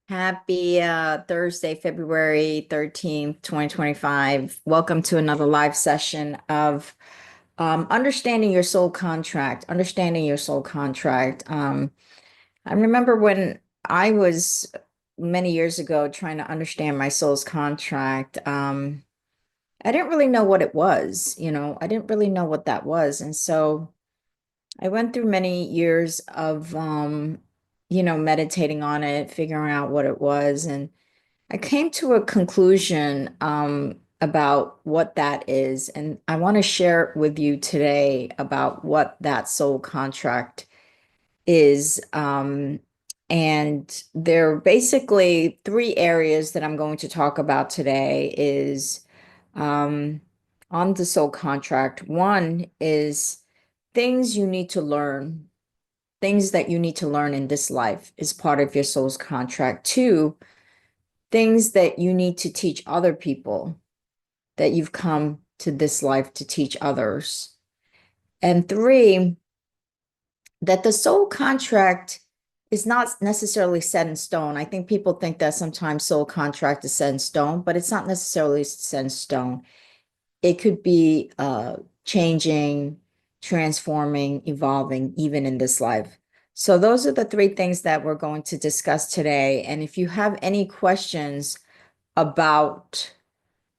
Happy Thursday, February 13th, 2025. Welcome to another live session of Understanding Your Soul Contract. Understanding Your Soul Contract. I remember when I was many years ago trying to understand my soul's contract. I didn't really know what it was, I didn't really know what that was. And so I went through many years of, meditating on it, figuring out what it was. And I came to a conclusion about what that is, and I want to share with you today about what that soul contract is. And there are basically three areas that I'm going to talk about today is um, on the soul contract. One is things you need to learn, things that you need to learn in this life is part of your soul's contract. Two, things that you need to teach other people that you've come to this life to teach others. And three, that the soul contract is not necessarily set in stone. I think people think that sometimes soul contract is set in stone, but it's not necessarily set in stone. It could be changing, transforming, evolving, even in this life. So those are the three things that we're going to discuss today. And if you have any questions about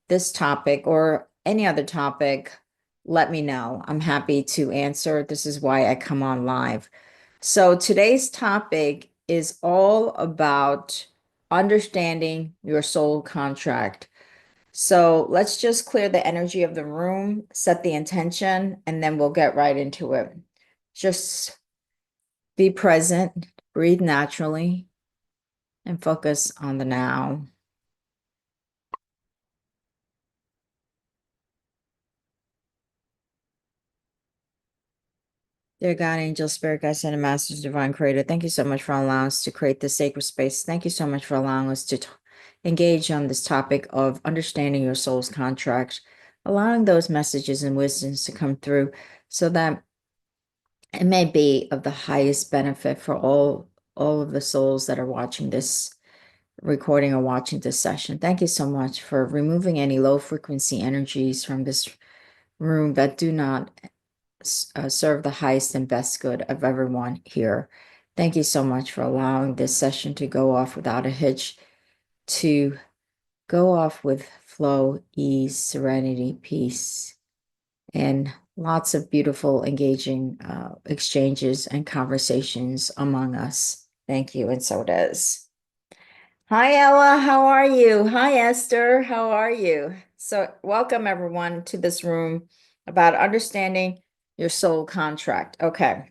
this topic or any other topic, let me know. I'm happy to answer. This is why I come on live. So today's topic is all about understanding your soul contract. So let's just clear the energy of the room, set the intention, and then we'll get right into it. Just be present, breathe naturally, and focus on the now. Dear God, angel, spirit guides, and masters, divine creator, thank you so much for allowing us to create this sacred space. Thank you so much for allowing us to engage on this topic of understanding your soul's contract, allowing those messages and wisdoms to come through so that it may be of the highest benefit for all of the souls that are watching this recording or watching this session. Thank you so much for removing any low frequency energies from this room that do not serve the highest and best good of everyone here. Thank you so much for allowing this session to go off without a hitch, to go off with flow, ease, serenity, peace, and lots of beautiful, engaging exchanges and conversations among us. Thank you, and so does. Hi, Ella. How are you? Hi, Esther. How are you? So, welcome everyone to this room about understanding your soul contract. Okay.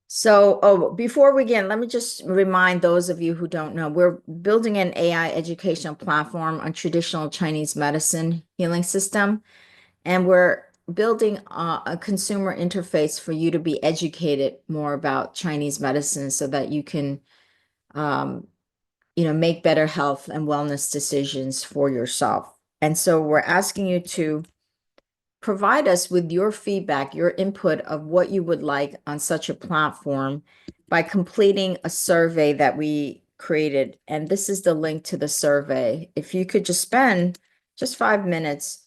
So, before we begin, let me just remind those of you who don't know, we're building an AI educational platform on traditional Chinese medicine healing system, and we're building a consumer interface for you to be educated more about Chinese medicine so that you can um, make better health and wellness decisions for yourself. And so we're asking you to provide us with your feedback, your input of what you would like on such a platform by completing a survey that we created. And this is the link to the survey. If you could just spend just 5 minutes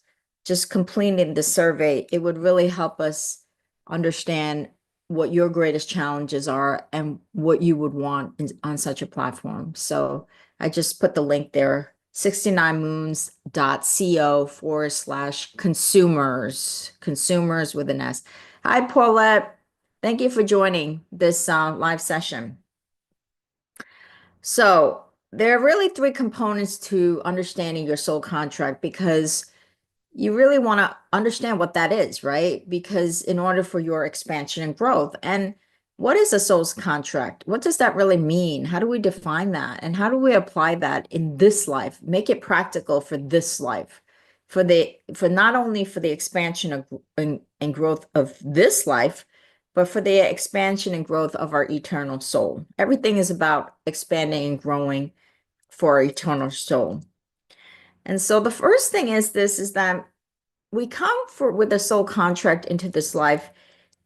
just completing the survey, it would really help us understand what your greatest challenges are and what you would want on such a platform. So I just put the link there, 69moons.co/consumers, consumers with an S. Hi, Paulette. Thank you for joining this live session. So there are really three components to understanding your soul contract because you really want to understand what that is, right? Because in order for your expansion and growth, and what is a soul's contract? What does that really mean? How do we define that? And how do we apply that in this life? Make it practical for this life, for not only for the expansion of and growth of this life, but for the expansion and growth of our eternal soul. Everything is about expanding and growing for our eternal soul. And so the first thing is that we come for with a soul contract into this life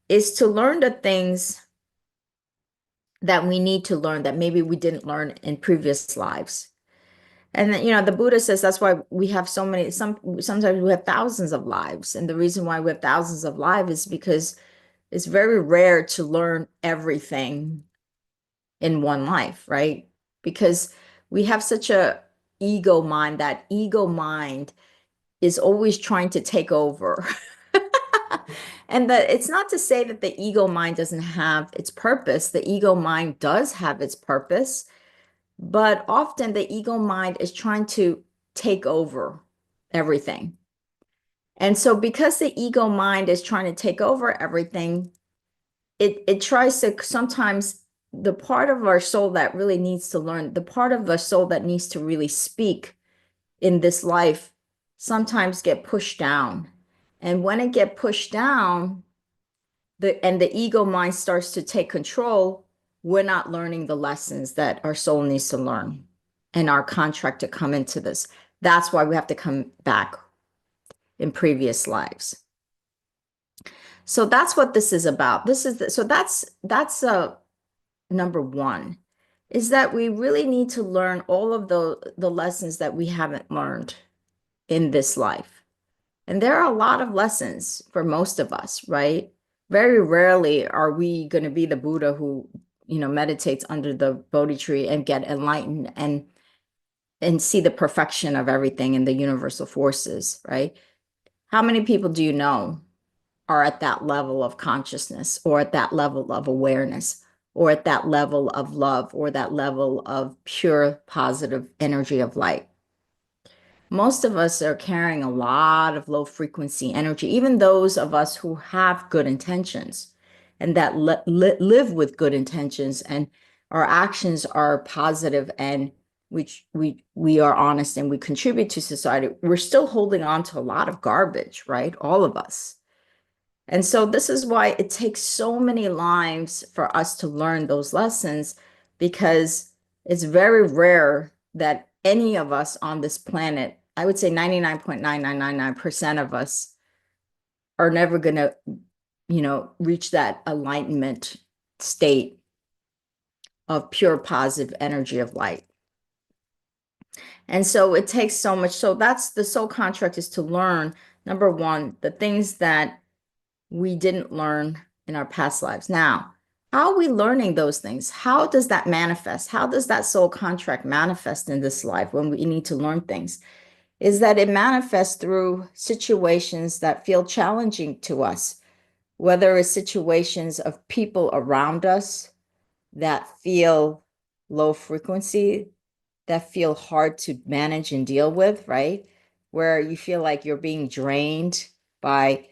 is to learn the things that we need to learn that maybe we didn't learn in previous lives. And then, the Buddha says that's why we have so many, sometimes we have thousands of lives. And the reason why we have thousands of lives is because it's very rare to learn everything in one life, right? Because we have such a ego mind. That ego mind is always trying to take over. And that it's not to say that the ego mind doesn't have its purpose. The ego mind does have its purpose, but often the ego mind is trying to take over everything. And so because the ego mind is trying to take over everything, it tries to sometimes, the part of our soul that really needs to learn, the part of our soul that needs to really speak in this life sometimes get pushed down. And when it get pushed down, the ego mind starts to take control, we're not learning the lessons that our soul needs to learn and our contract to come into this. That's why we have to come back in previous lives. So that's what this is about. So that's number one, is that we really need to learn all of the lessons that we haven't learned in this life. And there are a lot of lessons for most of us, right? Very rarely are we going to be the Buddha who, meditates under the Bodhi tree and get enlightened and see the perfection of everything in the universal forces, right? How many people do you know are at that level of consciousness, or at that level of awareness, or at that level of love, or that level of pure positive energy of light? Most of us are carrying a lot of low frequency energy, even those of us who have good intentions and that live with good intentions, and our actions are positive, and we are honest and we contribute to society. We're still holding on to a lot of garbage, right? All of us. And so this is why it takes so many lives for us to learn those lessons, because it's very rare that any of us on this planet, I would say 99.9999% of us, are never going to, reach that enlightenment state of pure positive energy of light. And so it takes so much. So that's the soul contract, is to learn, number one, the things that we didn't learn in our past lives. Now, how are we learning those things? How does that manifest? How does that soul contract manifest in this life when we need to learn things? Is that it manifests through situations that feel challenging to us, whether it's situations of people around us that feel low frequency, that feel hard to manage and deal with, right? Where you feel like you're being drained by,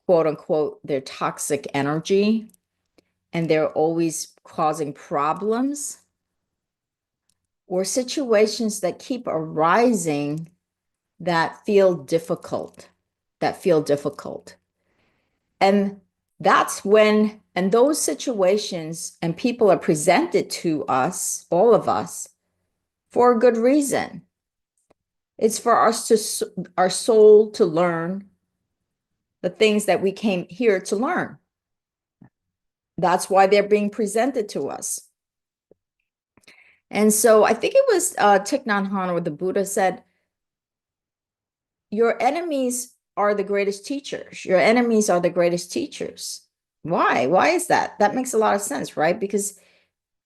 quote unquote, their toxic energy, and they're always causing problems, or situations that keep arising that feel difficult, that feel difficult. And that's when, and those situations and people are presented to us, all of us, for a good reason. It's for us to, our soul to learn the things that we came here to learn. That's why they're being presented to us. And so I think it was Thich Nhat Hanh, or the Buddha, said, your enemies are the greatest teachers. Your enemies are the greatest teachers. Why? Why is that? That makes a lot of sense, right? Because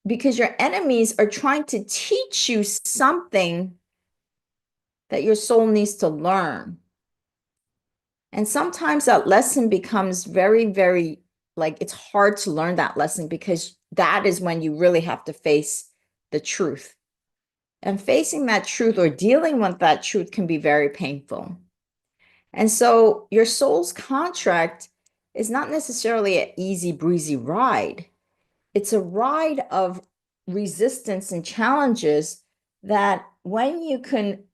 your enemies are trying to teach you something that your soul needs to learn. And sometimes that lesson becomes very, very, like, it's hard to learn that lesson, because that is when you really have to face the truth. And facing that truth, or dealing with that truth, can be very painful. And so your soul's contract is not necessarily an easy breezy ride. It's a ride of resistance and challenges that, when you can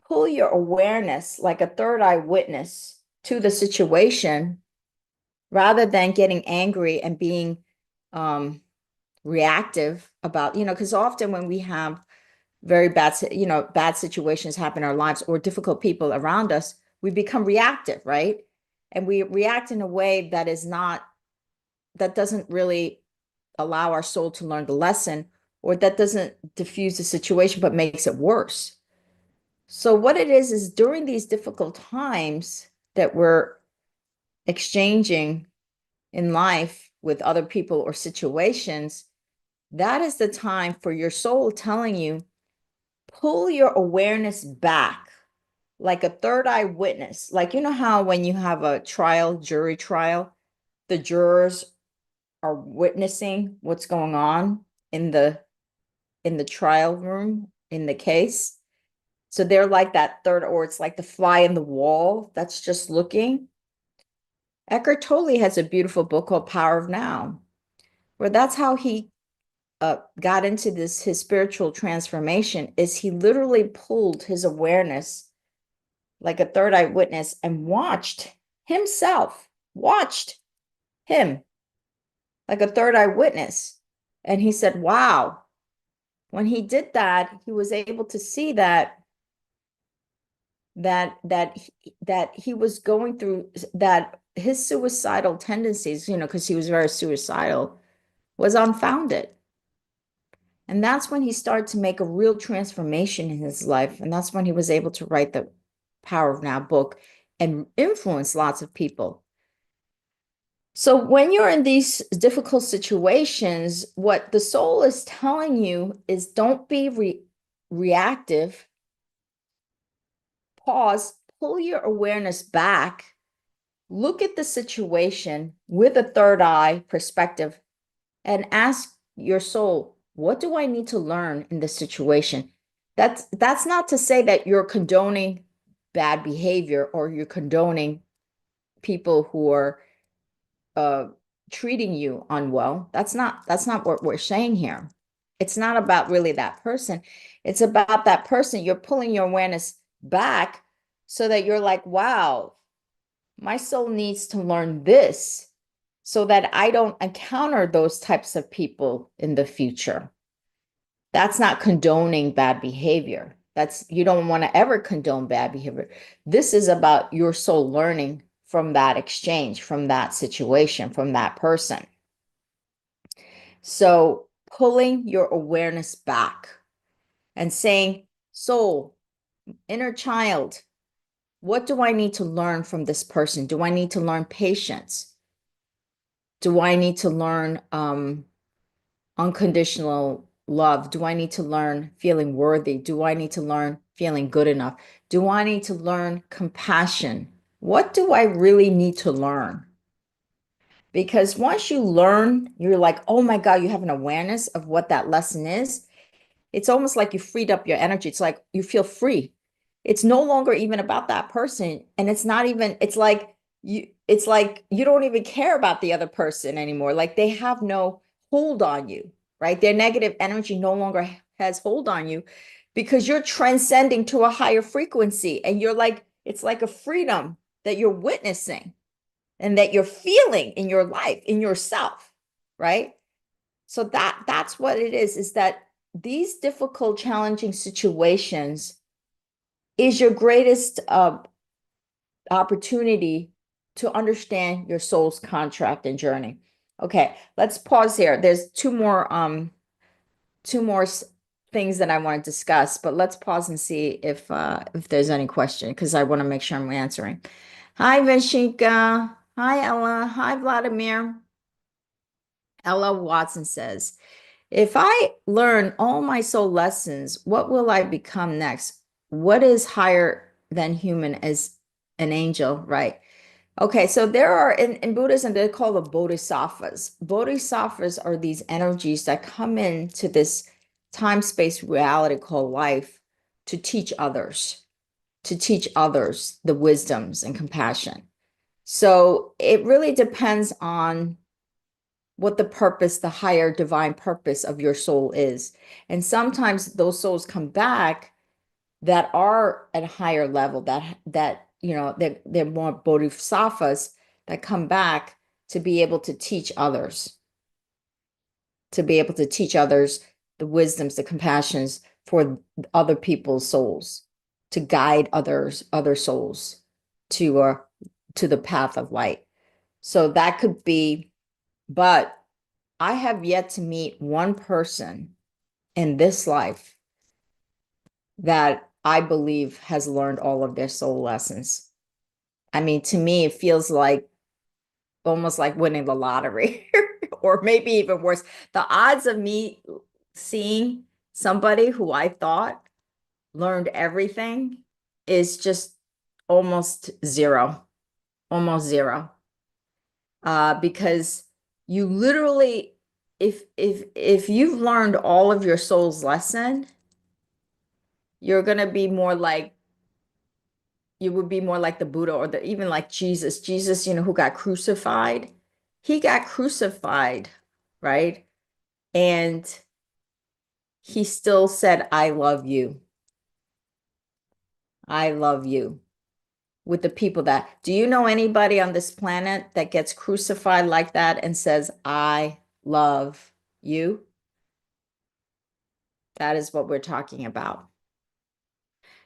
pull your awareness like a third eye witness to the situation, rather than getting angry and being reactive about, because often when we have very bad, bad situations happen in our lives, or difficult people around us, we become reactive, right? And we react in a way that is not, that doesn't really allow our soul to learn the lesson, or that doesn't diffuse the situation but makes it worse. So what it is during these difficult times that we're exchanging in life with other people or situations, that is the time for your soul telling you, pull your awareness back like a third eye witness. Like, you know how when you have a trial, jury trial, the jurors are witnessing what's going on in the trial room in the case. So they're like that third, or it's like the fly in the wall that's just looking. Eckhart Tolle has a beautiful book called Power of Now, where that's how he got into this, his spiritual transformation, is he literally pulled his awareness like a third eye witness and watched himself, watched him like a third eye witness. And he said, wow, when he did that, he was able to see that he was going through, that his suicidal tendencies, because he was very suicidal, was unfounded. And that's when he started to make a real transformation in his life. And that's when he was able to write the Power of Now book and influence lots of people. So when you're in these difficult situations, what the soul is telling you is don't be reactive. Pause, pull your awareness back, look at the situation with a third eye perspective, and ask your soul, what do I need to learn in this situation? That's not to say that you're condoning bad behavior or you're condoning people who are uh, treating you unwell. That's not what we're saying here. It's not about really that person. It's about that person. You're pulling your awareness back so that you're like, wow, my soul needs to learn this so that I don't encounter those types of people in the future. That's not condoning bad behavior. You don't want to ever condone bad behavior. This is about your soul learning from that exchange, from that situation, from that person. So pulling your awareness back and saying, soul, inner child, what do I need to learn from this person? Do I need to learn patience? Do I need to learn unconditional love? Do I need to learn feeling worthy? Do I need to learn feeling good enough? Do I need to learn compassion? What do I really need to learn? Because once you learn, you're like, oh my God, you have an awareness of what that lesson is. It's almost like you freed up your energy. It's like you feel free. It's no longer even about that person. And it's not even, it's like you don't even care about the other person anymore. Like they have no hold on you, right? Their negative energy no longer has hold on you because you're transcending to a higher frequency. And you're like, it's like a freedom that you're witnessing and that you're feeling in your life, in yourself, right? So that's what it is that these difficult, challenging situations is your greatest opportunity to understand your soul's contract and journey. Okay, let's pause here. There's two more things that I want to discuss, but let's pause and see if there's any question because I want to make sure I'm answering. Hi, Vanshinka. Hi, Ella. Hi, Vladimir. Ella Watson says, if I learn all my soul lessons, what will I become next? What is higher than human as an angel, right? Okay, so there are in Buddhism, they're called the bodhisattvas. Bodhisattvas are these energies that come into this time-space reality called life to teach others the wisdoms and compassion. So it really depends on what the purpose, the higher divine purpose of your soul is. And sometimes those souls come back that are at a higher level, they're more bodhisattvas that come back to be able to teach others, the wisdoms, the compassions for other people's souls, to guide other souls to the path of light. So that could be, but I have yet to meet one person in this life that I believe has learned all of their soul lessons. I mean, to me, it feels like almost like winning the lottery, or maybe even worse. The odds of me seeing somebody who I thought learned everything is just almost zero, almost zero. Because you literally, if you've learned all of your soul's lesson, you're gonna be more like you would be more like the Buddha or the even like Jesus. Jesus, who got crucified. He got crucified, right? And he still said, I love you. I love you. With the people that, do you know anybody on this planet that gets crucified like that and says, I love you? That is what we're talking about.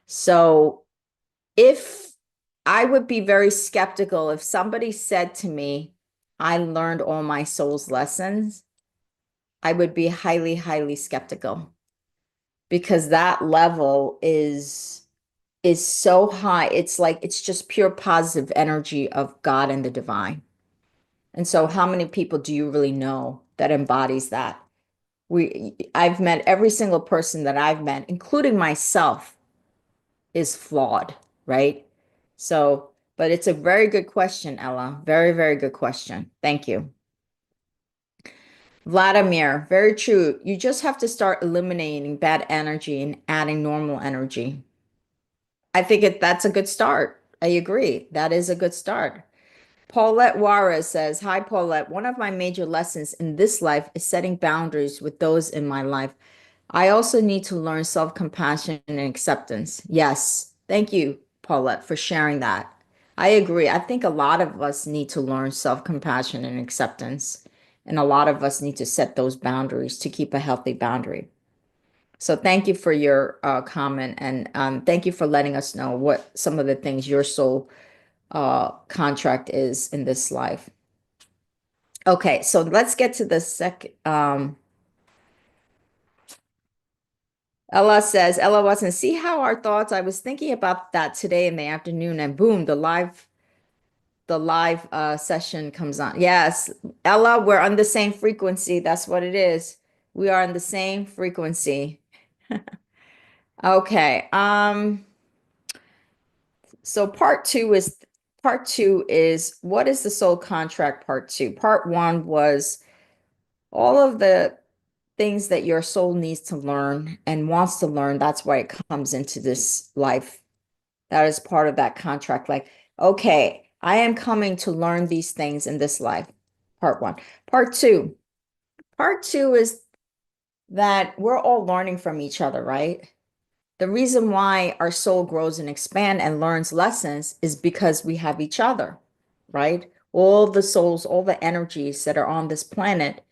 So if I would be very skeptical if somebody said to me, I learned all my soul's lessons, I would be highly, highly skeptical because that level is so high. It's like it's just pure positive energy of God and the divine. And so how many people do you really know that embodies that? I've met every single person that I've met, including myself, is flawed, right? So, but it's a very good question, Ella. Very, very good question. Thank you. Vladimir, very true. You just have to start eliminating bad energy and adding normal energy. I think that's a good start. I agree. That is a good start. Paulette Juarez says, Hi, Paulette. One of my major lessons in this life is setting boundaries with those in my life. I also need to learn self-compassion and acceptance. Yes. Thank you, Paulette, for sharing that. I agree. I think a lot of us need to learn self-compassion and acceptance. And a lot of us need to set those boundaries to keep a healthy boundary. So thank you for your comment, and thank you for letting us know what some of the things your soul contract is in this life. Okay, so let's get to the second. Ella says, Ella wasn't see how our thoughts. I was thinking about that today in the afternoon, and boom, the live session comes on. Yes, Ella, we're on the same frequency. That's what it is. We are on the same frequency. Okay. So part two is what is the soul contract part two? Part one was all of the things that your soul needs to learn and wants to learn. That's why it comes into this life. That is part of that contract. Like, okay, I am coming to learn these things in this life. Part one. Part two. Part two is that we're all learning from each other, right? The reason why our soul grows and expands and learns lessons is because we have each other, right? All the souls, all the energies that are on this planet,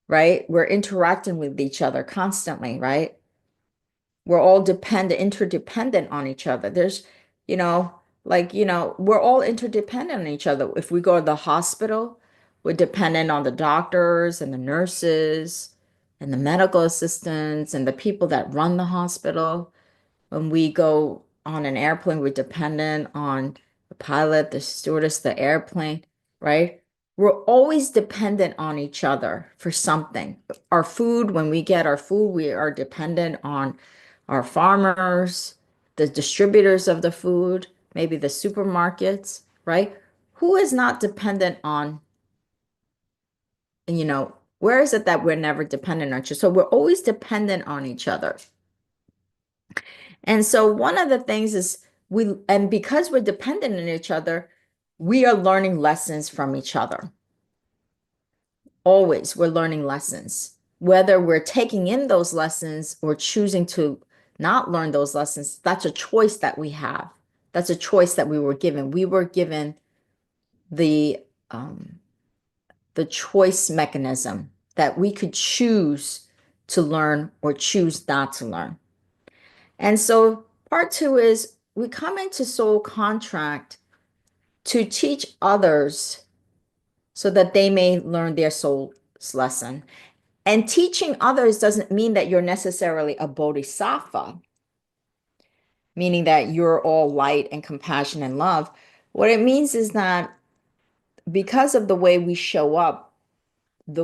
right? We're interacting with each other constantly, right? We're all interdependent on each other. There's, you know, we're all interdependent on each other. If we go to the hospital, we're dependent on the doctors and the nurses and the medical assistants and the people that run the hospital. When we go on an airplane, we're dependent on the pilot, the stewardess, the airplane, right? We're always dependent on each other for something. Our food, when we get our food, we are dependent on our farmers, the distributors of the food, maybe the supermarkets, right? Who is not dependent on, where is it that we're never dependent on each other? So we're always dependent on each other. And so one of the things is and because we're dependent on each other, we are learning lessons from each other. Always, we're learning lessons. Whether we're taking in those lessons or choosing to not learn those lessons, that's a choice that we have. That's a choice that we were given. We were given the um, the choice mechanism that we could choose to learn or choose not to learn. And so part two is we come into soul contract to teach others so that they may learn their soul lesson. And teaching others doesn't mean that you're necessarily a bodhisattva, meaning that you're all light and compassion and love. What it means is that because of the way we show up in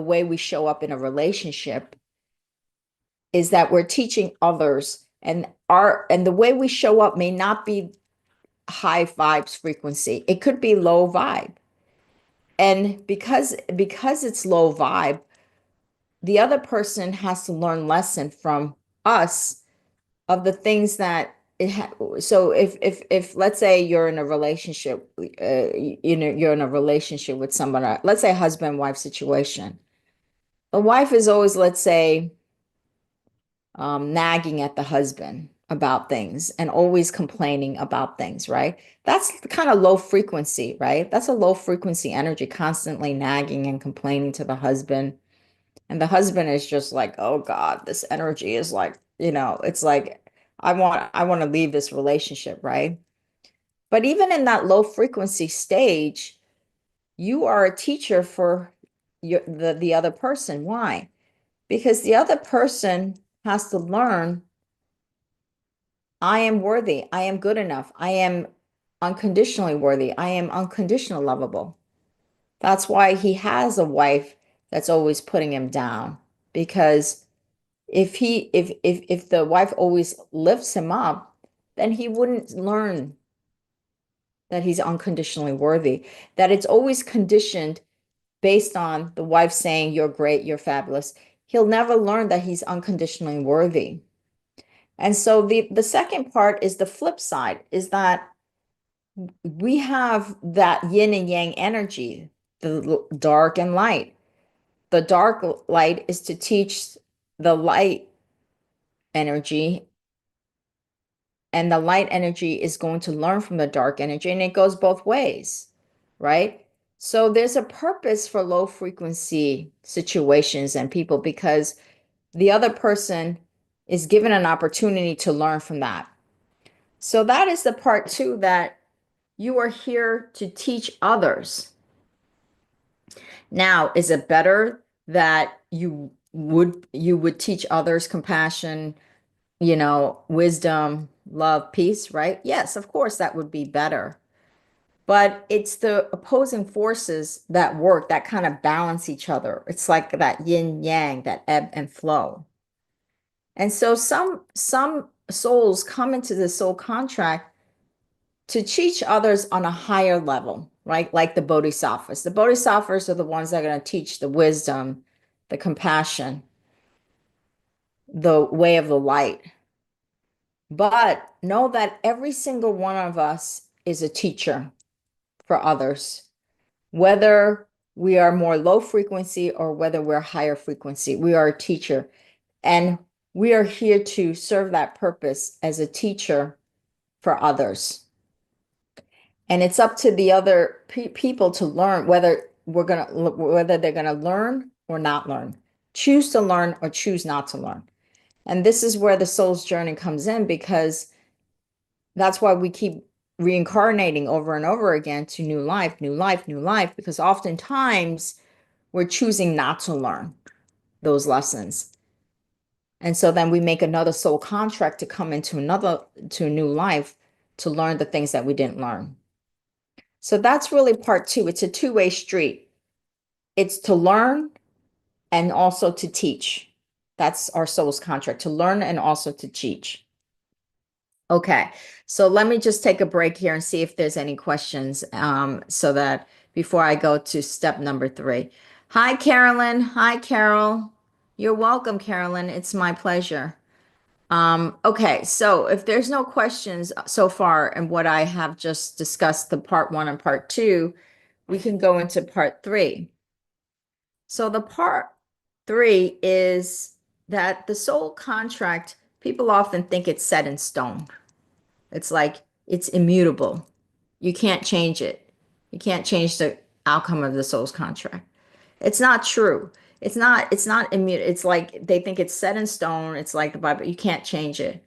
a relationship is that we're teaching others, and the way we show up may not be high vibes frequency. It could be low vibe. And because it's low vibe, the other person has to learn lesson from us of the things that so if let's say you're in a relationship, you're in a relationship with someone, let's say husband wife situation. The wife is always, let's say, nagging at the husband about things and always complaining about things, right? That's kind of low frequency, right? That's a low frequency energy, constantly nagging and complaining to the husband. And the husband is just like, oh God, this energy is like, it's like, I want to leave this relationship, right? But even in that low frequency stage, you are a teacher for the other person. Why? Because the other person has to learn, I am worthy. I am good enough. I am unconditionally worthy. I am unconditional lovable. That's why he has a wife that's always putting him down. Because if the wife always lifts him up, then he wouldn't learn that he's unconditionally worthy. That it's always conditioned based on the wife saying, you're great, you're fabulous. He'll never learn that he's unconditionally worthy. And so the second part is the flip side, is that we have that yin and yang energy, the dark and light. The dark light is to teach the light energy, and the light energy is going to learn from the dark energy, and it goes both ways, right? So there's a purpose for low frequency situations and people, because the other person is given an opportunity to learn from that. So that is the part two, that you are here to teach others. Now, is it better that you would teach others compassion, wisdom, love, peace, right? Yes, of course, that would be better. But it's the opposing forces that work, that kind of balance each other. It's like that yin yang, that ebb and flow. And so some souls come into the soul contract to teach others on a higher level, right? Like the bodhisattvas. The bodhisattvas are the ones that are going to teach the wisdom, the compassion, the way of the light. But know that every single one of us is a teacher for others, whether we are more low frequency or whether we're higher frequency, we are a teacher. And we are here to serve that purpose as a teacher for others. And it's up to the other people to learn whether they're gonna learn or not learn, choose to learn or choose not to learn. And this is where the soul's journey comes in, because that's why we keep reincarnating over and over again to new life, new life, new life, because oftentimes we're choosing not to learn those lessons. And so then we make another soul contract to come into to a new life to learn the things that we didn't learn. So that's really part two. It's a two-way street. It's to learn and also to teach. That's our soul's contract, to learn and also to teach. Okay, so let me just take a break here and see if there's any questions, so that before I go to step number three. Hi, Carolyn. Hi, Carol. You're welcome, Carolyn. It's my pleasure. Okay, so if there's no questions so far and what I have just discussed, the part one and part two, we can go into part three. So the part three is that the soul contract, people often think it's set in stone. It's like it's immutable. You can't change it. You can't change the outcome of the soul's contract. It's not true. It's not immutable. It's like they think it's set in stone. It's like the Bible. You can't change it.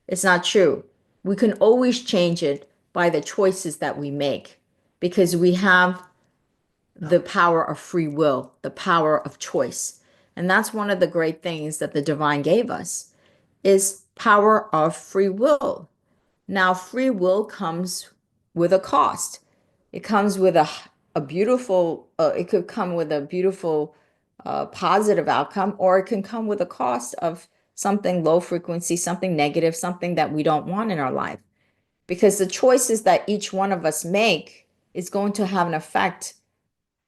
It's not true. We can always change it by the choices that we make, because we have the power of free will, the power of choice. And that's one of the great things that the divine gave us is power of free will. Now, free will comes with a cost. It comes with a beautiful, it could come with a beautiful positive outcome, or it can come with a cost of something low frequency, something negative, something that we don't want in our life. Because the choices that each one of us make is going to have an effect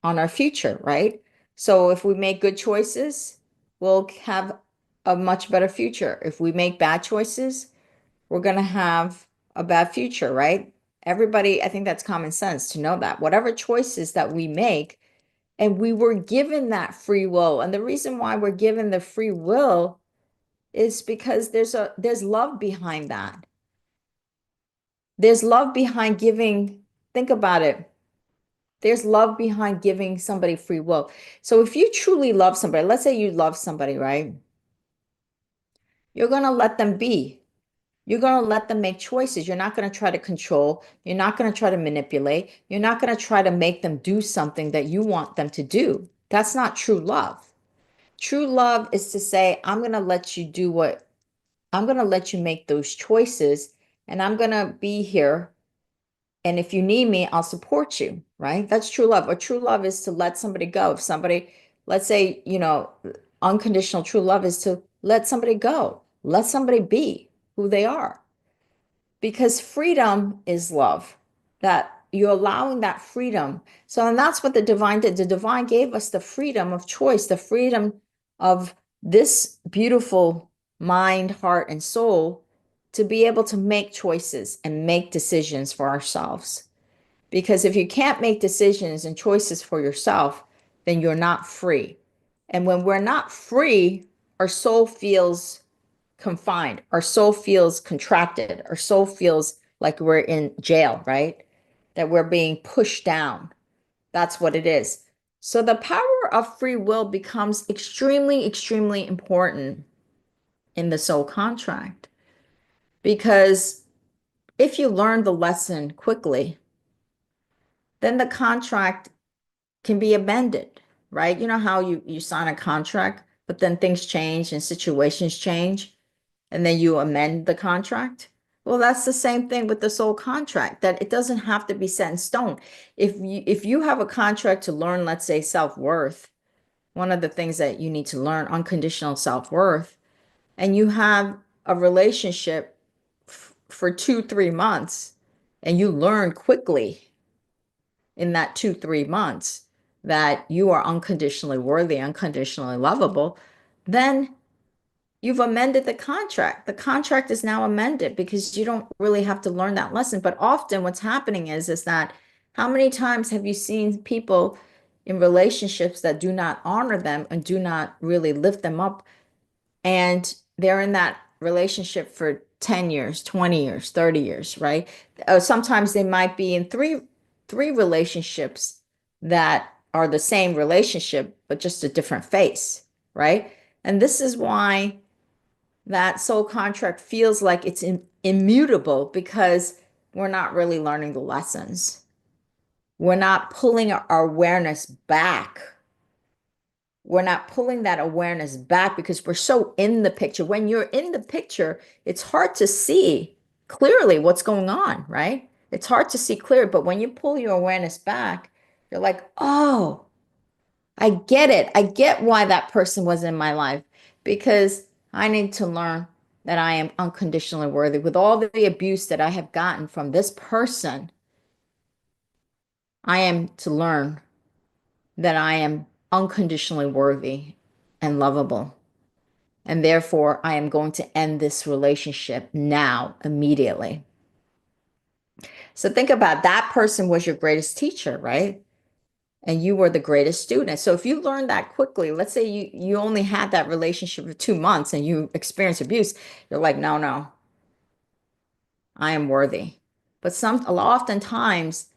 on our future, right? So if we make good choices, we'll have a much better future. If we make bad choices, we're going to have a bad future, right? Everybody, I think that's common sense to know that whatever choices that we make, and we were given that free will. And the reason why we're given the free will is because there's love behind that. There's love behind giving. Think about it. There's love behind giving somebody free will. So if you truly love somebody, let's say you love somebody, right? You're going to let them be. You're going to let them make choices. You're not going to try to control. You're not going to try to manipulate. You're not going to try to make them do something that you want them to do. That's not true love. True love is to say, I'm going to let you do what I'm going to let you make those choices, and I'm going to be here. And if you need me, I'll support you, right? That's true love. Or true love is to let somebody go. If somebody, let's say, unconditional true love is to let somebody go, let somebody be who they are. Because freedom is love, that you're allowing that freedom. So, and that's what the divine did. The divine gave us the freedom of choice, the freedom of this beautiful mind, heart, and soul to be able to make choices and make decisions for ourselves. Because if you can't make decisions and choices for yourself, then you're not free. And when we're not free, our soul feels confined. Our soul feels contracted. Our soul feels like we're in jail, right? That we're being pushed down. That's what it is. So the power of free will becomes extremely, extremely important in the soul contract. Because if you learn the lesson quickly, then the contract can be amended, right? You know how you sign a contract, but then things change and situations change, and then you amend the contract. Well, that's the same thing with the soul contract, that it doesn't have to be set in stone. If you have a contract to learn, let's say, self-worth, one of the things that you need to learn, unconditional self-worth, and you have a relationship for 2, 3 months, and you learn quickly in that 2, 3 months that you are unconditionally worthy, unconditionally lovable, then you've amended the contract. The contract is now amended because you don't really have to learn that lesson. But often what's happening is that how many times have you seen people in relationships that do not honor them and do not really lift them up, and they're in that relationship for 10 years, 20 years, 30 years, right? Sometimes they might be in three relationships that are the same relationship, but just a different face, right? And this is why that soul contract feels like it's immutable, because we're not really learning the lessons. We're not pulling our awareness back. We're not pulling that awareness back because we're so in the picture. When you're in the picture, it's hard to see clearly what's going on, right? It's hard to see clear, but when you pull your awareness back, you're like, oh, I get it. I get why that person was in my life, because I need to learn that I am unconditionally worthy. With all the abuse that I have gotten from this person, I am to learn that I am unconditionally worthy and lovable. And therefore, I am going to end this relationship now, immediately. So think about that person was your greatest teacher, right? And you were the greatest student. So if you learn that quickly, let's say you only had that relationship for 2 months and you experience abuse, you're like, no, no, I am worthy. But oftentimes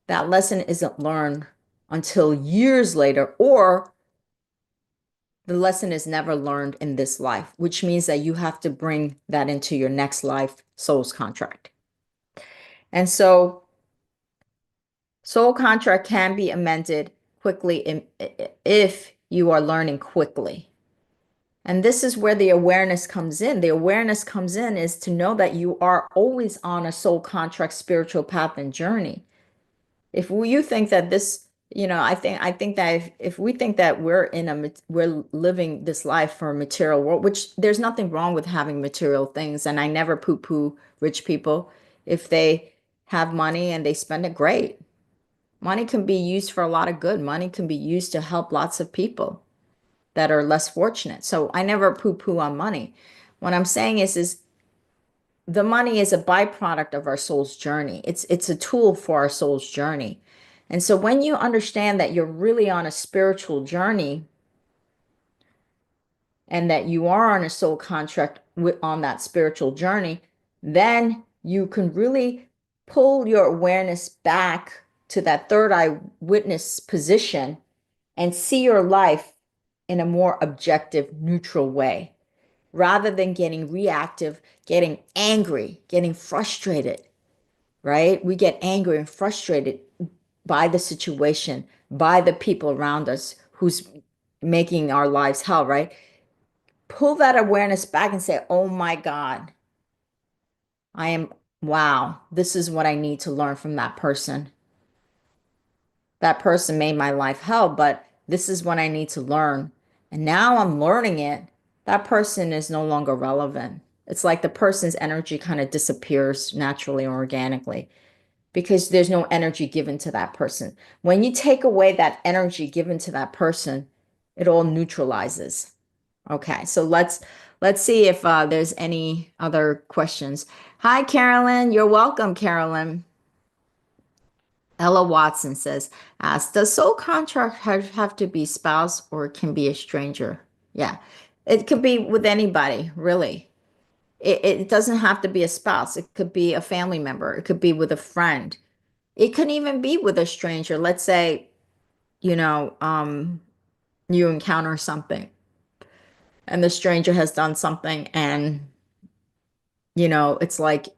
that lesson isn't learned until years later, or the lesson is never learned in this life, which means that you have to bring that into your next life soul's contract. And so soul contract can be amended quickly if you are learning quickly. And this is where the awareness comes in. The awareness comes in is to know that you are always on a soul contract, spiritual path and journey. If you think that this, I think that if we think that we're living this life for a material world, which there's nothing wrong with having material things, and I never poo-poo rich people. If they have money and they spend it, great. Money can be used for a lot of good. Money can be used to help lots of people that are less fortunate. So I never poo-poo on money. What I'm saying is the money is a byproduct of our soul's journey. It's a tool for our soul's journey. And so when you understand that you're really on a spiritual journey and that you are on a soul contract on that spiritual journey, then you can really pull your awareness back to that third eye witness position and see your life in a more objective, neutral way, rather than getting reactive, getting angry, getting frustrated, right? We get angry and frustrated by the situation, by the people around us who's making our lives hell, right? Pull that awareness back and say, oh my God, wow, this is what I need to learn from that person. That person made my life hell, but this is what I need to learn. And now I'm learning it. That person is no longer relevant. It's like the person's energy kind of disappears naturally or organically because there's no energy given to that person. When you take away that energy given to that person, it all neutralizes. Okay, so let's see if there's any other questions. Hi, Carolyn. You're welcome, Carolyn. Ella Watson says, does soul contract have to be spouse or it can be a stranger? Yeah, it could be with anybody, really. It doesn't have to be a spouse. It could be a family member. It could be with a friend. It could even be with a stranger. Let's say, you know, you encounter something and the stranger has done something and, it's like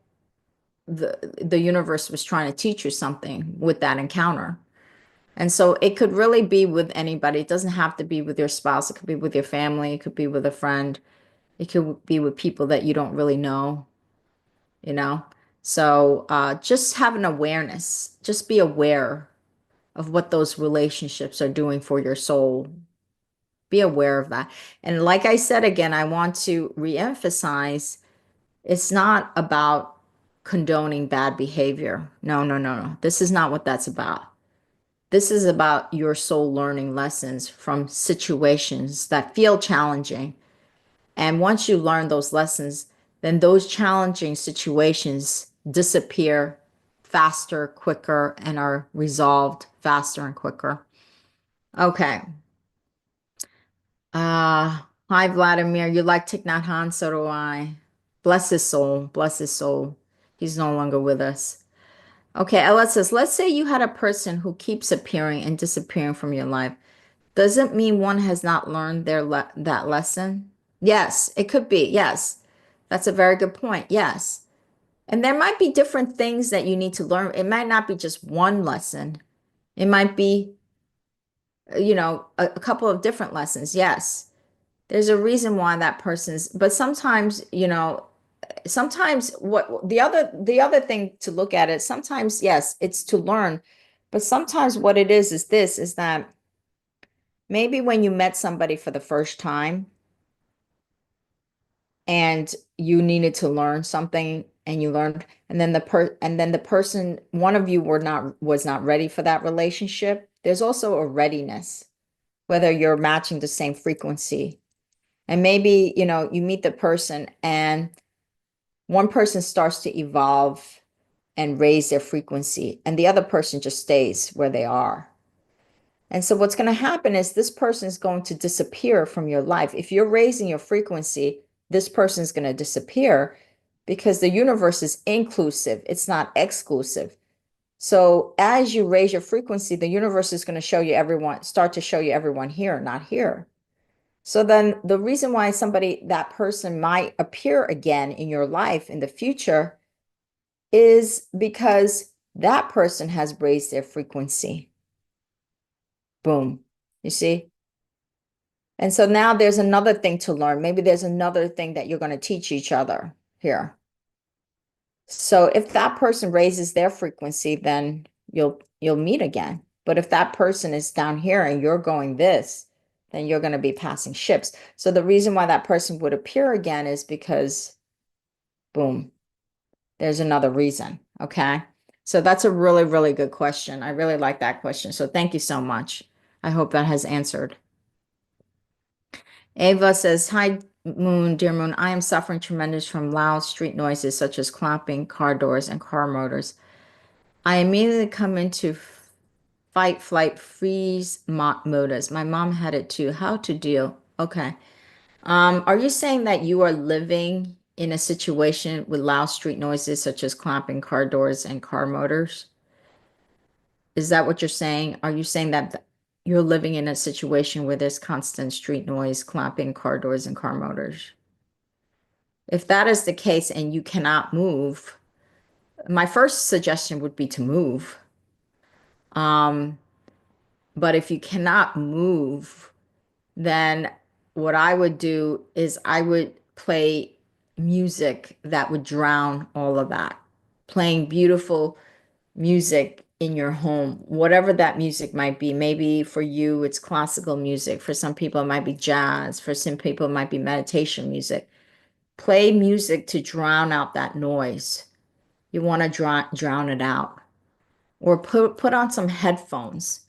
the universe was trying to teach you something with that encounter. And so it could really be with anybody. It doesn't have to be with your spouse. It could be with your family. It could be with a friend. It could be with people that you don't really know, you know? So just have an awareness. Just be aware of what those relationships are doing for your soul. Be aware of that. And like I said again, I want to reemphasize it's not about condoning bad behavior. No, no, no, no. This is not what that's about. This is about your soul learning lessons from situations that feel challenging. And once you learn those lessons, then those challenging situations disappear faster, quicker, and are resolved faster and quicker. Okay. Hi, Vladimir. You like Thich Nhat Hanh? So do I. Bless his soul. Bless his soul. He's no longer with us. Okay, Ella says, let's say you had a person who keeps appearing and disappearing from your life. Does it mean one has not learned that lesson? Yes, it could be. Yes. That's a very good point. Yes. And there might be different things that you need to learn. It might not be just one lesson. It might be, a couple of different lessons. Yes. There's a reason why that person's, but sometimes, sometimes what the other thing to look at it, sometimes, yes, it's to learn, but sometimes what it is that maybe when you met somebody for the first time and you needed to learn something and you learned, and then the person, one of you was not ready for that relationship. There's also a readiness, whether you're matching the same frequency. And maybe, you meet the person and one person starts to evolve and raise their frequency, and the other person just stays where they are. And so what's going to happen is this person is going to disappear from your life. If you're raising your frequency, this person is going to disappear because the universe is inclusive. It's not exclusive. So as you raise your frequency, the universe is going to start to show you everyone here, not here. So then the reason why that person might appear again in your life in the future is because that person has raised their frequency. Boom. You see? And so now there's another thing to learn. Maybe there's another thing that you're going to teach each other here. So if that person raises their frequency, then you'll meet again. But if that person is down here and you're going this, then you're going to be passing ships. So the reason why that person would appear again is because boom, there's another reason. Okay. So that's a really, really good question. I really like that question. So thank you so much. I hope that has answered. Ava says, Hi, Moon, dear Moon. I am suffering tremendous from loud street noises such as clapping, car doors, and car motors. I immediately come into fight, flight, freeze modus. My mom had it too. How to deal? Okay. Are you saying that you are living in a situation with loud street noises such as clapping, car doors, and car motors? Is that what you're saying? Are you saying that you're living in a situation where there's constant street noise, clapping, car doors, and car motors? If that is the case and you cannot move, my first suggestion would be to move. Um, but if you cannot move, then what I would do is I would play music that would drown all of that. Playing beautiful music in your home, whatever that music might be. Maybe for you, it's classical music. For some people, it might be jazz. For some people, it might be meditation music. Play music to drown out that noise. You want to drown it out. Or put on some headphones.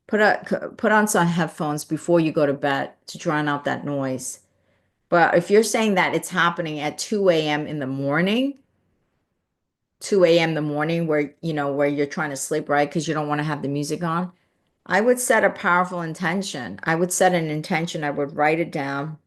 Put on some headphones before you go to bed to drown out that noise. But if you're saying that it's happening at 2 a.m. in the morning, 2 a.m. in the morning where where you're trying to sleep, right? Because you don't want to have the music on. I would set a powerful intention. I would set an intention. I would write it down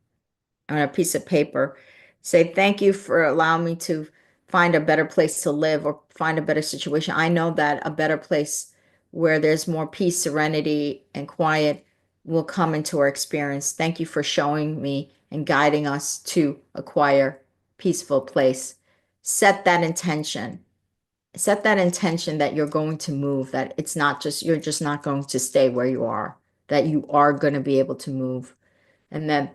on a piece of paper, say, thank you for allowing me to find a better place to live or find a better situation. I know that a better place where there's more peace, serenity, and quiet will come into our experience. Thank you for showing me and guiding us to acquire peaceful place. Set that intention. Set that intention that you're going to move, that it's not just, you're just not going to stay where you are, that you are going to be able to move. And then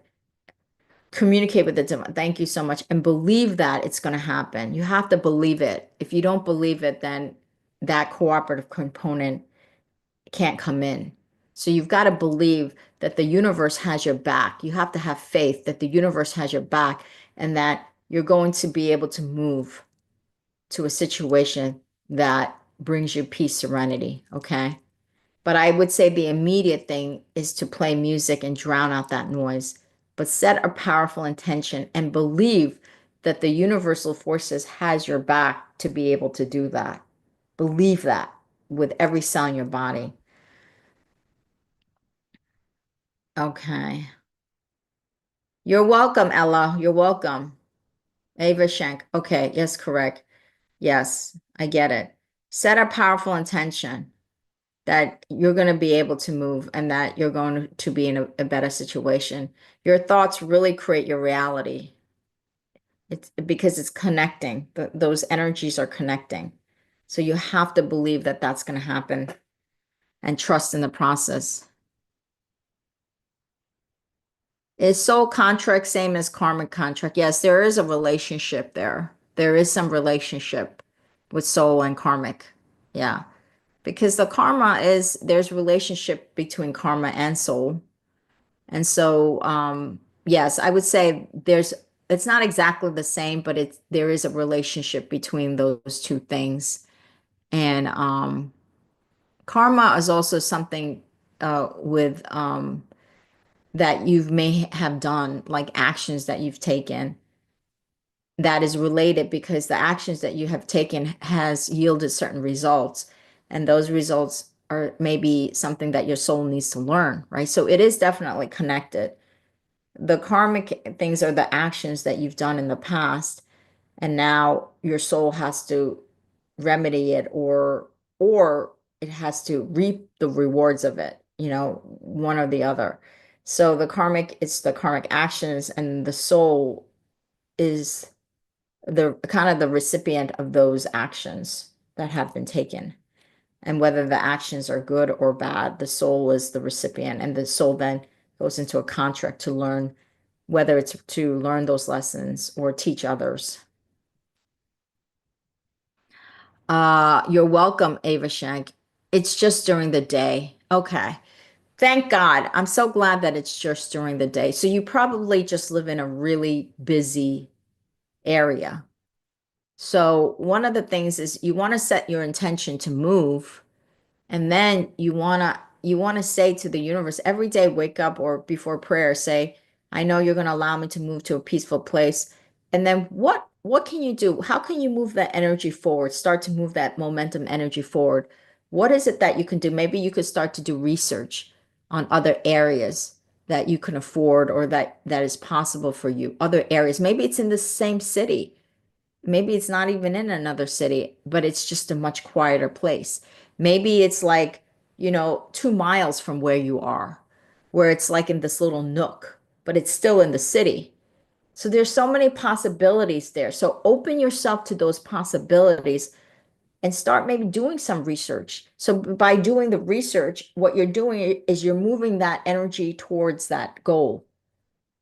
communicate with the divine. Thank you so much. And believe that it's going to happen. You have to believe it. If you don't believe it, then that cooperative component can't come in. So you've got to believe that the universe has your back. You have to have faith that the universe has your back and that you're going to be able to move to a situation that brings you peace, serenity. Okay. But I would say the immediate thing is to play music and drown out that noise, but set a powerful intention and believe that the universal forces has your back to be able to do that. Believe that with every cell in your body. Okay. You're welcome, Ella. You're welcome. Ava Shank. Okay. Yes, correct. Yes, I get it. Set a powerful intention that you're going to be able to move and that you're going to be in a better situation. Your thoughts really create your reality. It's because it's connecting. Those energies are connecting. So you have to believe that that's going to happen and trust in the process. Is soul contract same as karmic contract? Yes, there is a relationship there. There is some relationship with soul and karmic. Yeah. Because the karma is there's relationship between karma and soul. And so, yes, I would say it's not exactly the same, but there is a relationship between those two things. And karma is also something with that you may have done, like actions that you've taken that is related because the actions that you have taken has yielded certain results. And those results are maybe something that your soul needs to learn, right? So it is definitely connected. The karmic things are the actions that you've done in the past, and now your soul has to remedy it or it has to reap the rewards of it, one or the other. So it's the karmic actions, and the soul is the kind of the recipient of those actions that have been taken. And whether the actions are good or bad, the soul is the recipient, and the soul then goes into a contract to learn, whether it's to learn those lessons or teach others. You're welcome, Ava Shank. It's just during the day. Okay. Thank God. I'm so glad that it's just during the day. So you probably just live in a really busy area. So one of the things is you want to set your intention to move. And then you want to say to the universe every day, wake up or before prayer, say, I know you're going to allow me to move to a peaceful place. And then what can you do? How can you move that energy forward? Start to move that momentum energy forward. What is it that you can do? Maybe you could start to do research on other areas that you can afford or that is possible for you. Other areas. Maybe it's in the same city. Maybe it's not even in another city, but it's just a much quieter place. Maybe it's like, 2 miles from where you are, where it's like in this little nook, but it's still in the city. So there's so many possibilities there. So open yourself to those possibilities and start maybe doing some research. So by doing the research, what you're doing is you're moving that energy towards that goal.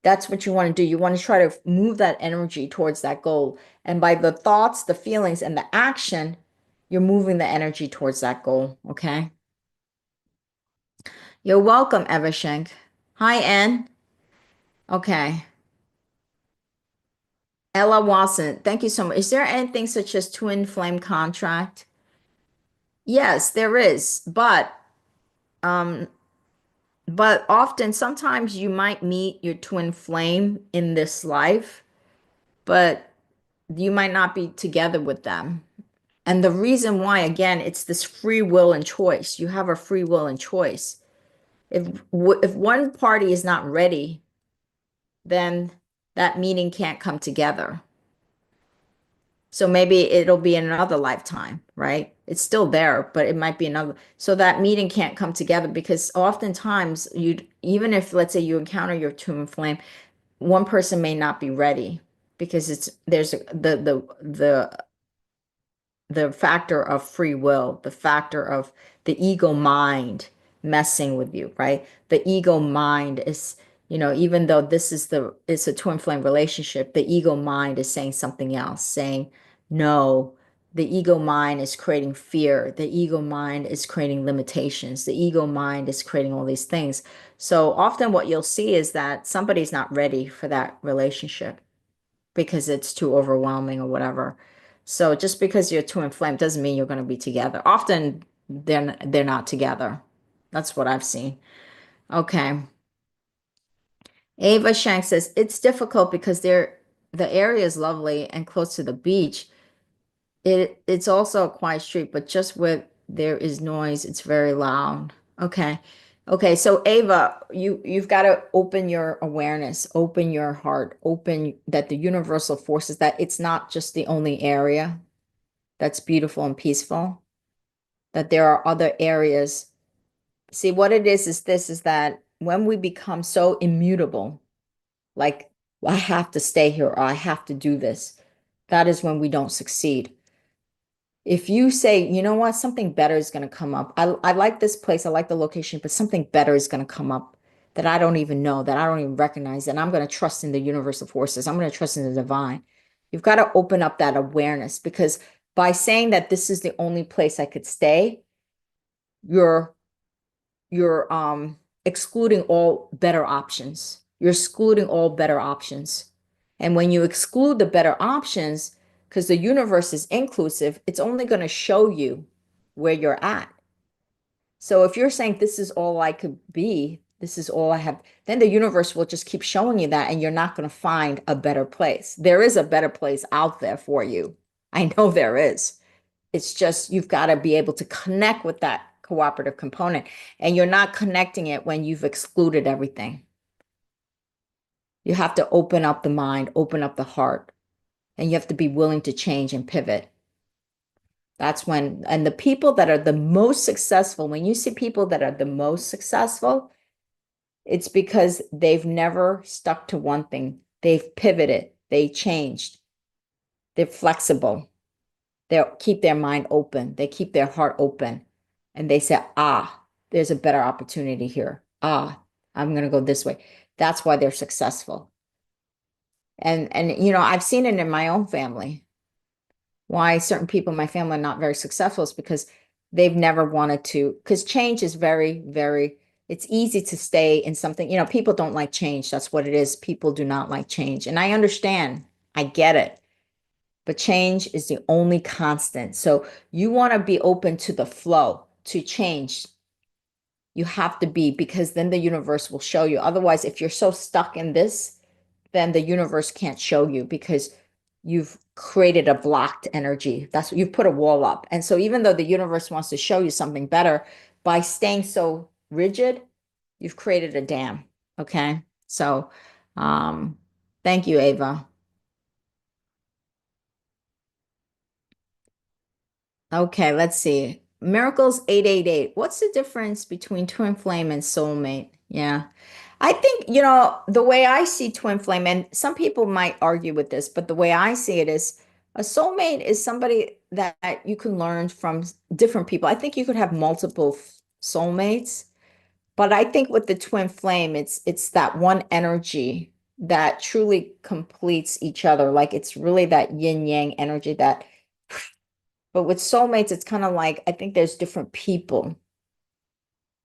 That's what you want to do. You want to try to move that energy towards that goal. And by the thoughts, the feelings, and the action, you're moving the energy towards that goal. Okay. You're welcome, Evershank. Hi, Ann. Okay. Ella Watson, thank you so much. Is there anything such as twin flame contract? Yes, there is, um, but often sometimes you might meet your twin flame in this life, but you might not be together with them. And the reason why, again, it's this free will and choice. You have a free will and choice. If one party is not ready, then that meeting can't come together. So maybe it'll be in another lifetime, right? It's still there, but it might be another. So that meeting can't come together because oftentimes even if, let's say, you encounter your twin flame, one person may not be ready because there's the factor of free will, the factor of the ego mind messing with you, right? The ego mind is, even though it's a twin flame relationship, the ego mind is saying something else, saying, no, the ego mind is creating fear. The ego mind is creating limitations. The ego mind is creating all these things. So often what you'll see is that somebody's not ready for that relationship because it's too overwhelming or whatever. So just because you're too inflamed doesn't mean you're going to be together. Often they're not together. That's what I've seen. Okay. Ava Shank says it's difficult because the area is lovely and close to the beach. It's also a quiet street, but just where there is noise, it's very loud. Okay. Okay, so Ava, you've got to open your awareness, open your heart, open that the universal forces, that it's not just the only area that's beautiful and peaceful, that there are other areas. See, what it is this is that when we become so immutable, like, "Well, I have to stay here or I have to do this," that is when we don't succeed. If you say, you know what, something better is going to come up. I like this place, I like the location, but something better is going to come up that I don't even know, that I don't even recognize, and I'm going to trust in the universal forces. I'm going to trust in the divine. You've got to open up that awareness because by saying that this is the only place I could stay, you're you're excluding all better options. You're excluding all better options. And when you exclude the better options, because the universe is inclusive, it's only going to show you where you're at. So if you're saying this is all I could be, this is all I have, then the universe will just keep showing you that, and you're not going to find a better place. There is a better place out there for you. I know there is. It's just you've got to be able to connect with that cooperative component, and you're not connecting it when you've excluded everything. You have to open up the mind, open up the heart, and you have to be willing to change and pivot. That's when, and the people that are the most successful, when you see people that are the most successful, it's because they've never stuck to one thing. They've pivoted, they changed, they're flexible, they keep their mind open, they keep their heart open. and they say, ah, there's a better opportunity here. Ah, I'm going to go this way. That's why they're successful. And I've seen it in my own family. Why certain people in my family are not very successful is because they've never wanted to, because change is very, very, it's easy to stay in something. People don't like change. That's what it is. People do not like change. And I understand. I get it. But change is the only constant. So you want to be open to the flow, to change. You have to be, because then the universe will show you. Otherwise, if you're so stuck in this, then the universe can't show you because you've created a blocked energy. That's what you've put a wall up. And so even though the universe wants to show you something better, by staying so rigid, you've created a dam. Okay. So um, thank you, Ava. Okay, let's see. Miracles 888. What's the difference between twin flame and soulmate? Yeah. I think, the way I see twin flame, and some people might argue with this, but the way I see it is a soulmate is somebody that you can learn from different people. I think you could have multiple soulmates, but I think with the twin flame, it's that one energy that truly completes each other. Like it's really that yin yang energy that, but with soulmates, it's kind of like I think there's different people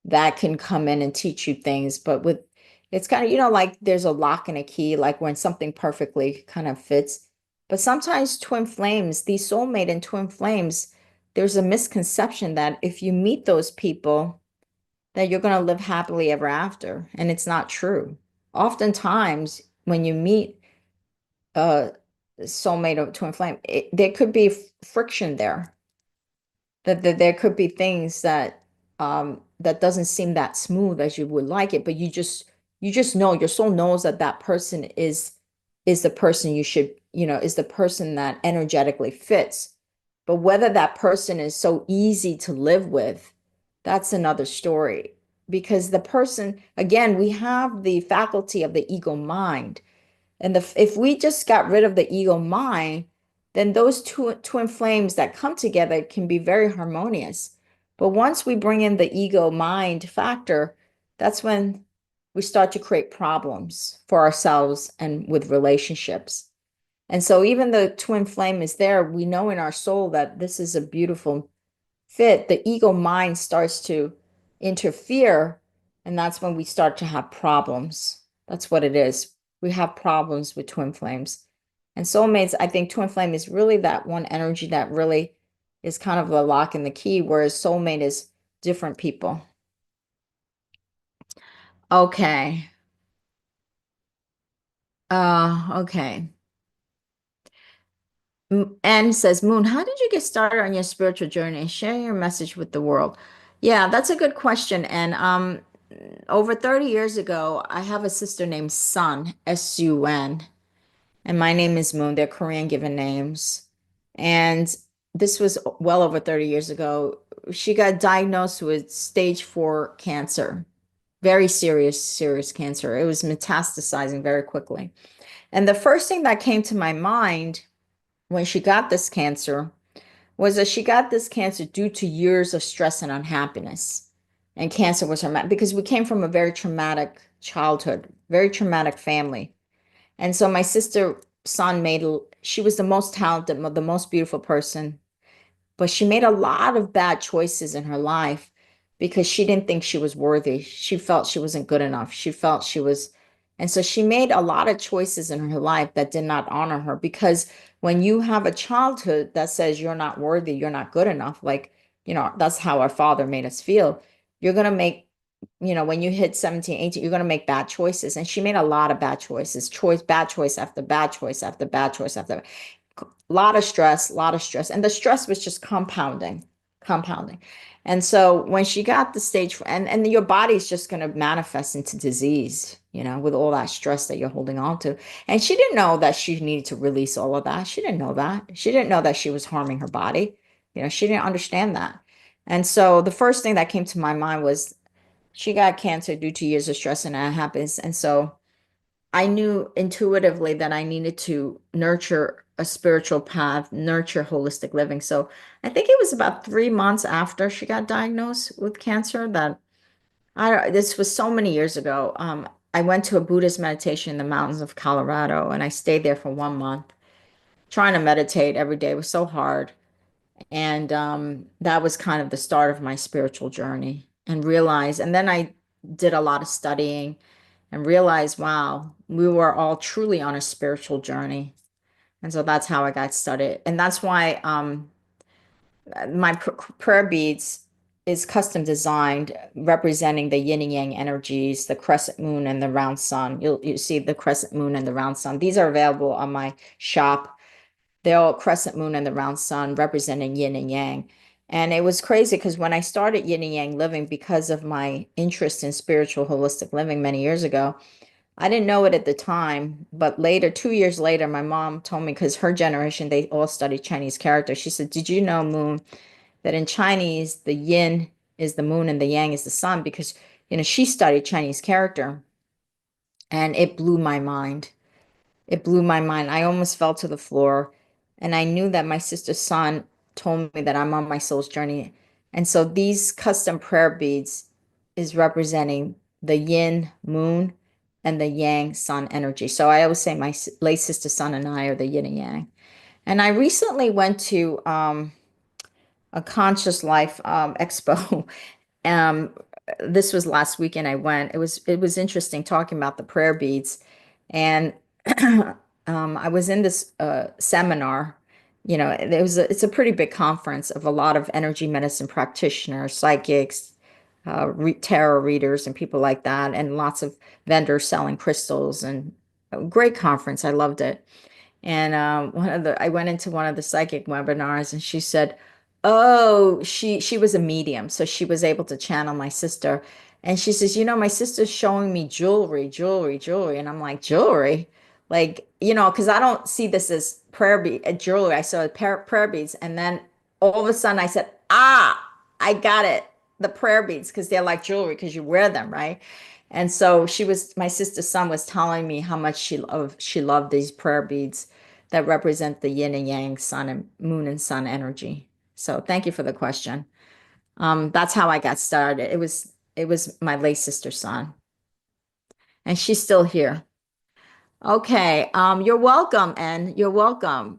that can come in and teach you things. But with it's kind of, like there's a lock and a key, like when something perfectly kind of fits. But sometimes twin flames, these soulmate and twin flames, there's a misconception that if you meet those people, that you're going to live happily ever after. And it's not true. Oftentimes, when you meet a soulmate or twin flame, there could be friction there, that there could be things that doesn't seem that smooth as you would like it, but you just know, your soul knows that that person is the person you should, is the person that energetically fits. But whether that person is so easy to live with, that's another story. Because the person, again, we have the faculty of the ego mind, and if we just got rid of the ego mind, then those two twin flames that come together can be very harmonious. But once we bring in the ego mind factor, that's when we start to create problems for ourselves and with relationships. And so even the twin flame is there, we know in our soul that this is a beautiful fit. The ego mind starts to interfere, and that's when we start to have problems. That's what it is. We have problems with twin flames. And soulmates, I think twin flame is really that one energy that really is kind of the lock and the key, whereas soulmate is different people. Okay. Okay. Anne says, Moon, how did you get started on your spiritual journey? Share your message with the world. Yeah, that's a good question. And over 30 years ago, I have a sister named Sun, S-U-N, and my name is Moon. They're Korean given names. And this was well over 30 years ago. She got diagnosed with stage 4 cancer, very serious, serious cancer. It was metastasizing very quickly. And the first thing that came to my mind when she got this cancer was that she got this cancer due to years of stress and unhappiness. And cancer was her, because we came from a very traumatic childhood, very traumatic family. And so my sister Sun made, she was the most talented, the most beautiful person, but she made a lot of bad choices in her life because she didn't think she was worthy. She felt she wasn't good enough. She felt she was, and so she made a lot of choices in her life that did not honor her, because when you have a childhood that says you're not worthy, you're not good enough, like, that's how our father made us feel. You're going to make, when you hit 17, 18, you're going to make bad choices. And she made a lot of bad choices, bad choice after bad choice after bad choice after lot of stress, a lot of stress. And the stress was just compounding, compounding. And so when she got the stage, and your body's just going to manifest into disease, with all that stress that you're holding on to. And she didn't know that she needed to release all of that. She didn't know that. She didn't know that she was harming her body. She didn't understand that. And so the first thing that came to my mind was she got cancer due to years of stress and that happens. And so I knew intuitively that I needed to nurture a spiritual path, nurture holistic living. So I think it was about 3 months after she got diagnosed with cancer that this was so many years ago. I went to a Buddhist meditation in the mountains of Colorado and I stayed there for 1 month trying to meditate every day. It was so hard. And that was kind of the start of my spiritual journey and then I did a lot of studying and realized, wow, we were all truly on a spiritual journey. And so that's how I got started. And that's why my prayer beads is custom designed representing the yin and yang energies, the crescent moon and the round sun. You see the crescent moon and the round sun. These are available on my shop. They're all crescent moon and the round sun representing yin and yang. And it was crazy because when I started yin and yang living, because of my interest in spiritual holistic living many years ago, I didn't know it at the time, but later, 2 years later, my mom told me because her generation, they all studied Chinese character. She said, did you know, Moon, that in Chinese, the yin is the moon and the yang is the sun? Because, she studied Chinese character and it blew my mind. It blew my mind. I almost fell to the floor. And I knew that my sister's son told me that I'm on my soul's journey. And so these custom prayer beads is representing the yin moon and the yang sun energy. So I always say my late sister son and I are the yin and yang. And I recently went to a conscious life expo. Um, this was last weekend I went. It was interesting talking about the prayer beads. And I was in this seminar. It's a pretty big conference of a lot of energy medicine practitioners, psychics, tarot readers, and people like that, and lots of vendors selling crystals, and a great conference. I loved it. And I went into one of the psychic webinars, and she said, "Oh, she was a medium, so she was able to channel my sister." And she says, my sister's showing me jewelry, jewelry, jewelry." And I'm like, "Jewelry?" Like, because I don't see this as jewelry. I saw prayer beads, and then all of a sudden I said, "Ah, I got it." The prayer beads, because they're like jewelry because you wear them, right? And so my sister's son was telling me how much she loved these prayer beads that represent the yin and yang, sun and moon and sun energy. So thank you for the question. That's how I got started. It was my late sister's son, and she's still here. Okay. You're welcome, and you're welcome.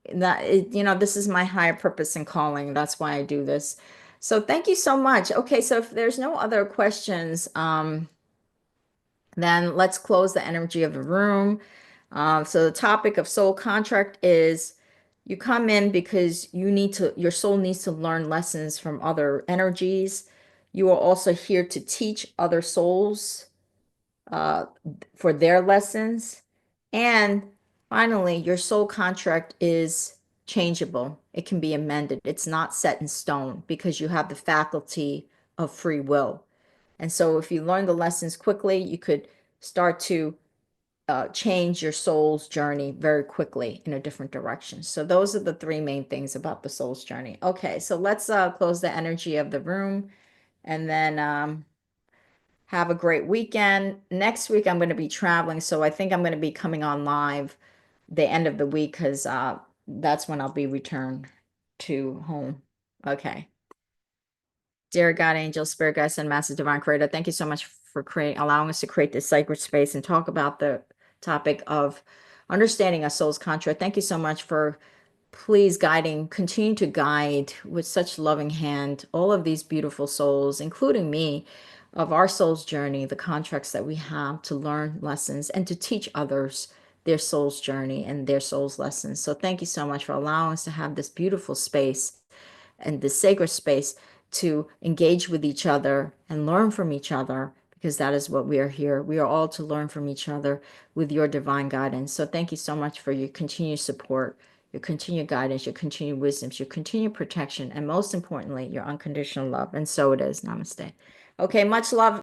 This is my higher purpose and calling. That's why I do this. So thank you so much. Okay, so if there's no other questions, then let's close the energy of the room. So the topic of soul contract is you come in because your soul needs to learn lessons from other energies. You are also here to teach other souls uh, for their lessons. And finally, your soul contract is changeable. It can be amended. It's not set in stone because you have the faculty of free will. And so if you learn the lessons quickly, you could start to change your soul's journey very quickly in a different direction. So those are the three main things about the soul's journey. Okay, so let's close the energy of the room and then have a great weekend. Next week, I'm going to be traveling, so I think I'm going to be coming on live the end of the week because that's when I'll be returned to home. Okay. Dear God, angel, spirit guides, and master divine creator, thank you so much for allowing us to create this sacred space and talk about the topic of understanding a soul's contract. Thank you so much for continue to guide with such loving hand all of these beautiful souls, including me, of our soul's journey, the contracts that we have to learn lessons and to teach others their soul's journey and their soul's lessons. So thank you so much for allowing us to have this beautiful space and this sacred space to engage with each other and learn from each other, because that is what we are here. We are all to learn from each other with your divine guidance. So thank you so much for your continued support, your continued guidance, your continued wisdoms, your continued protection, and most importantly, your unconditional love. And so it is. Namaste. Okay, much love.